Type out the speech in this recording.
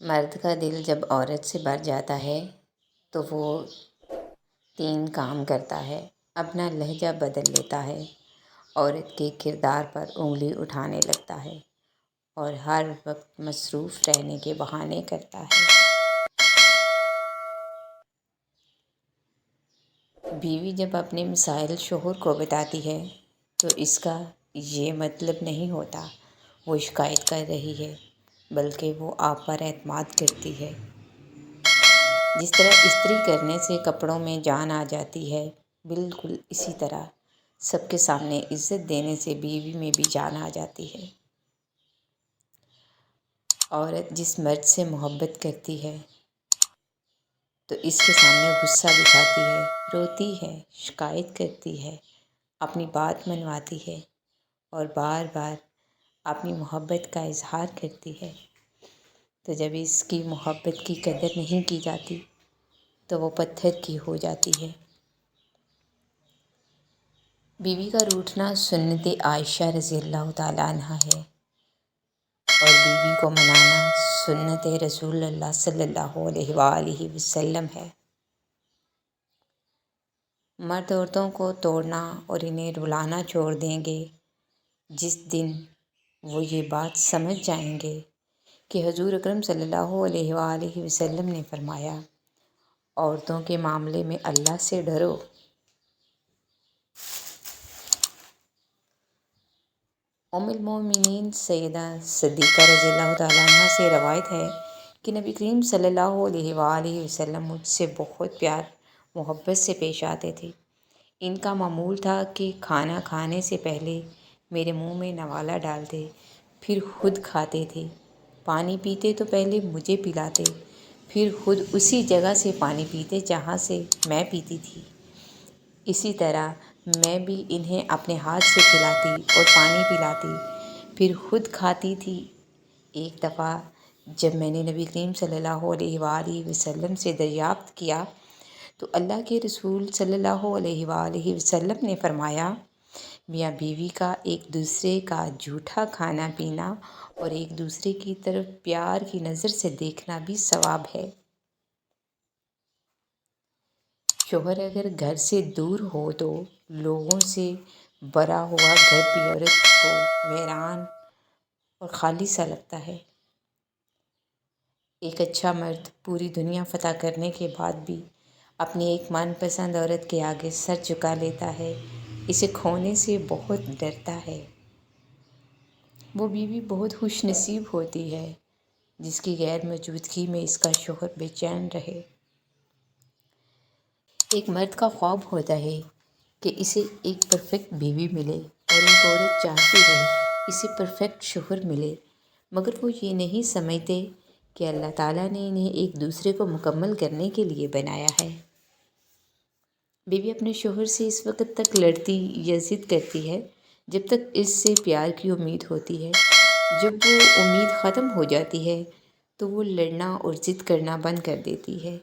مرد کا دل جب عورت سے بھر جاتا ہے تو وہ 3 کام کرتا ہے۔ اپنا لہجہ بدل لیتا ہے، عورت کے کردار پر انگلی اٹھانے لگتا ہے اور ہر وقت مصروف رہنے کے بہانے کرتا ہے۔ بیوی جب اپنے مسائل شوہر کو بتاتی ہے تو اس کا یہ مطلب نہیں ہوتا وہ شکایت کر رہی ہے، بلکہ وہ آپ پر اعتماد کرتی ہے۔ جس طرح استری کرنے سے کپڑوں میں جان آ جاتی ہے، بالکل اسی طرح سب کے سامنے عزت دینے سے بیوی میں بھی جان آ جاتی ہے۔ عورت جس مرد سے محبت کرتی ہے تو اس کے سامنے غصہ دکھاتی ہے، روتی ہے، شکایت کرتی ہے، اپنی بات منواتی ہے اور بار بار اپنی محبت کا اظہار کرتی ہے۔ تو جب اس کی محبت کی قدر نہیں کی جاتی تو وہ پتھر کی ہو جاتی ہے۔ بیوی کا روٹھنا سنت عائشہ رضی اللہ تعالیٰ عنہا ہے اور بیوی کو منانا سنت رسول اللہ صلی اللہ علیہ وآلہ وسلم ہے۔ مرد عورتوں کو توڑنا اور انہیں رلانا چھوڑ دیں گے جس دن وہ یہ بات سمجھ جائیں گے کہ حضور اکرم صلی اللہ علیہ وآلہ وسلم نے فرمایا، عورتوں کے معاملے میں اللہ سے ڈرو۔ ام المومنین سیدہ صدیقہ رضی اللہ تعالیٰ عنہ سے روایت ہے کہ نبی کریم صلی اللہ علیہ وآلہ وسلم مجھ سے بہت پیار محبت سے پیش آتے تھے۔ ان کا معمول تھا کہ کھانا کھانے سے پہلے میرے منہ میں نوالا ڈالتے، پھر خود کھاتے تھے۔ پانی پیتے تو پہلے مجھے پلاتے، پھر خود اسی جگہ سے پانی پیتے جہاں سے میں پیتی تھی۔ اسی طرح میں بھی انہیں اپنے ہاتھ سے کھلاتی اور پانی پلاتی، پھر خود کھاتی تھی۔ ایک دفعہ جب میں نے نبی کریم صلی اللہ علیہ وآلہ وسلم سے دریافت کیا تو اللہ کے رسول صلی اللہ علیہ وآلہ وسلم نے فرمایا، میاں بیوی کا ایک دوسرے کا جھوٹا کھانا پینا اور ایک دوسرے کی طرف پیار کی نظر سے دیکھنا بھی ثواب ہے۔ شوہر اگر گھر سے دور ہو تو لوگوں سے بھرا ہوا گھر بھی عورت کو ویران اور خالی سا لگتا ہے۔ ایک اچھا مرد پوری دنیا فتح کرنے کے بعد بھی اپنی ایک من پسند عورت کے آگے سر جھکا لیتا ہے، اسے کھونے سے بہت ڈرتا ہے۔ وہ بیوی بہت خوش نصیب ہوتی ہے جس کی غیر موجودگی میں اس کا شوہر بے چین رہے۔ ایک مرد کا خواب ہوتا ہے کہ اسے ایک پرفیکٹ بیوی ملے اور ایک عورت چاہتی ہے اسے پرفیکٹ شوہر ملے، مگر وہ یہ نہیں سمجھتے کہ اللہ تعالیٰ نے انہیں ایک دوسرے کو مکمل کرنے کے لیے بنایا ہے۔ بیوی اپنے شوہر سے اس وقت تک لڑتی یا ضد کرتی ہے جب تک اس سے پیار کی امید ہوتی ہے۔ جب وہ امید ختم ہو جاتی ہے تو وہ لڑنا اور ضد کرنا بند کر دیتی ہے۔